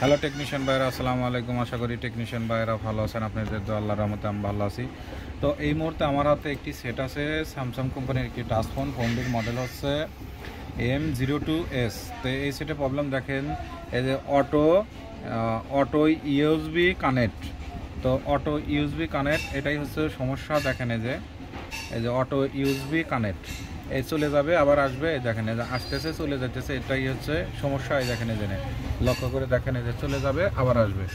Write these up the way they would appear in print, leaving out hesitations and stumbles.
Hello technician ভাইরা, আসসালামু আলাইকুম। আশা করি টেকনিশিয়ান ভাইরা ভালো আছেন। আপনাদের তো আল্লাহর রহমতে আমি ভালো আছি। তো এই মুহূর্তে আমার হাতে একটি সেট আছে স্যামসাং কোম্পানির একটি টাচ ফোনটির মডেল হচ্ছে M02S। তো এই সেটে প্রবলেম দেখেন, এই যে অটো ইউএসবি কানেক্ট। তো অটো ইউএসবি কানেক্ট এটাই হচ্ছে সমস্যা। দেখেন এই যে অটো ইউএসবি কানেক্ট এই চলে যাবে আবার আসবে, এই দেখেন এই যে আসতেছে চলে যাইতেছে, এটাই হচ্ছে সমস্যা। এই দেখেন এই যে লক্ষ্য করে দেখেন এই যে চলে যাবে আবার আসবে।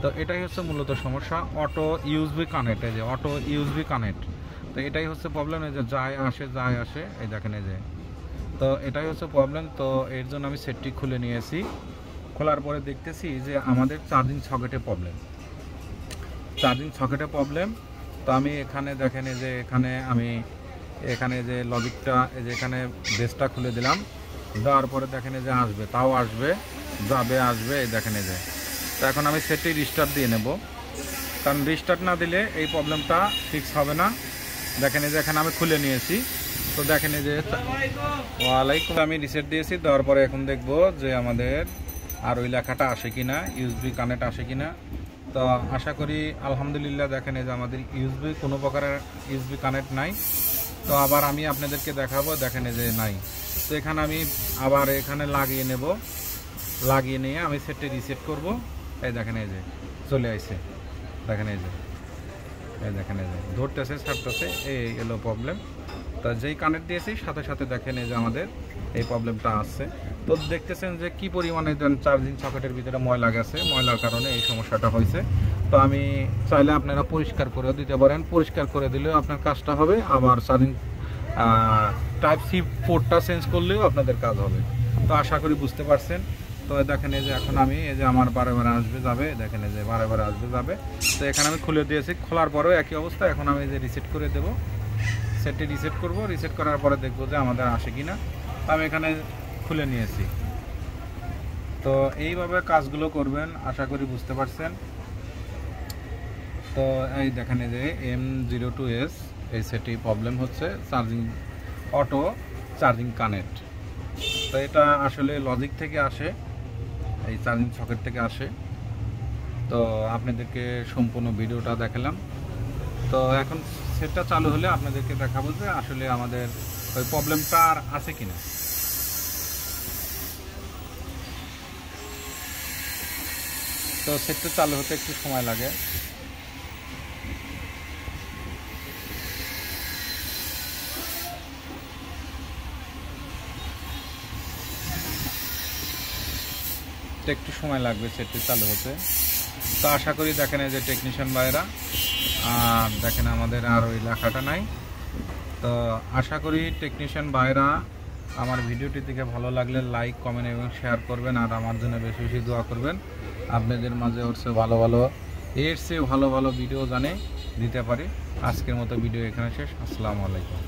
তো এটাই হচ্ছে মূলত সমস্যা, অটো ইউএসবি কানেক্ট। এই যে অটো ইউএসবি কানেক্ট, তো এটাই হচ্ছে প্রবলেম। এই যে যায় আসে এই দেখেন এই যে, তো এটাই হচ্ছে প্রবলেম। তো এর জন্য আমি সেটটি খুলে নিয়েছি। খোলার পরে দেখতেছি যে আমাদের চার্জিং সকেটে প্রবলেম। তো আমি এখানে দেখেন এই যে এখানে যে লজিকটা, এই যে এখানে বেসটা খুলে দিলাম, দেওয়ার পরে দেখেন এই যে আসবে, তাও আসবে, আসবে এই দেখেন এই যে। তো এখন আমি সেটটি রিস্টার্ট দিয়ে নেব, কারণ রিস্টার্ট না দিলে এই প্রবলেমটা ফিক্স হবে না। দেখেন এই যে এখানে আমি খুলে নিয়েছি। তো দেখেন এই যে ওয়ালাইকুম, আমি রিসেট দিয়েছি, দেওয়ার পরে এখন দেখব যে আমাদের আর ওই লেখাটা আসে কিনা, ইউএসবি কানেক্ট আসে কিনা। তো আশা করি আলহামদুলিল্লাহ, দেখেন এই যে আমাদের কোনো প্রকারের ইউএসবি কানেক্ট নাই। তো আবার আমি আপনাদেরকে দেখাবো, দেখেন এই যে নাই। তো এখানে আমি আবার এখানে লাগিয়ে নিয়ে আমি সেটটি রিসেট করব। এই দেখেন এই যে চলে আসছে, দেখেন এই যে দেখেন এই যে ধরতেছে ছাড়তেছে, এই এলো প্রবলেম। তো যেই কানেক্ট দিয়েছি সাথে সাথে দেখেন এই যে আমাদের এই প্রবলেমটা আসছে। তো দেখতেছেন যে কি পরিমাণে চার্জিং সকেটের ভিতরে ময়লা গেছে, ময়লার কারণে এই সমস্যাটা হয়েছে। তো আমি চাইলে আপনারা পরিষ্কার করে দিতে পারেন, পরিষ্কার করে দিলেও আপনার কাজটা হবে। আবার চার্জিং টাইপ সি পোর্টটা চেঞ্জ করলেও আপনাদের কাজ হবে। তো আশা করি বুঝতে পারছেন। তো দেখেন এই যে এখন আমি এই যে আমার বারে আসবে যাবে, দেখেন এই যে বারে আসবে যাবে। তো এখানে আমি খুলে দিয়েছি, খোলার পরেও একই অবস্থা। এখন আমি যে রিসেট করে দেবো, সেটটি রিসেট করব, রিসেট করার পরে দেখবো যে আমাদের আসে কিনা। আমি এখানে খুলে নিয়েছি। তো এইভাবে কাজগুলো করবেন, আশা করি বুঝতে পারছেন। তো এই দেখেন এই যে M02S, এই সেটটি প্রবলেম হচ্ছে অটো চার্জিং কানেক্ট। তো এটা আসলে লজিক থেকে আসে, এই চার্জিং সকেট থেকে আসে। তো আপনাদেরকে সম্পূর্ণ ভিডিওটা দেখালাম। তো এখন সেটটা চালু হলে আপনাদেরকে দেখাবো যে আসলে আমাদের ওই প্রবলেমটা আর আছে কিনা। তো সেটটা চালু হতে একটু সময় লাগে। একটু সময় লাগবে সেটটি চালু হতে। তো আশা করি দেখেন এই যে টেকনিশিয়ান ভাইরা, আর দেখেন আমাদের আর ওই লেখাটা নাই। তো আশা করি টেকনিশিয়ান ভাইরা আমার ভিডিওটি থেকে ভালো লাগলে লাইক, কমেন্ট এবং শেয়ার করবেন, আর আমার জন্য বেশি বেশি দোয়া করবেন। আপনাদের মাঝে এর চেয়ে ভালো ভালো ভিডিও দিতে পারি। আজকের মতো ভিডিও এখানে শেষ। আসসালামু আলাইকুম।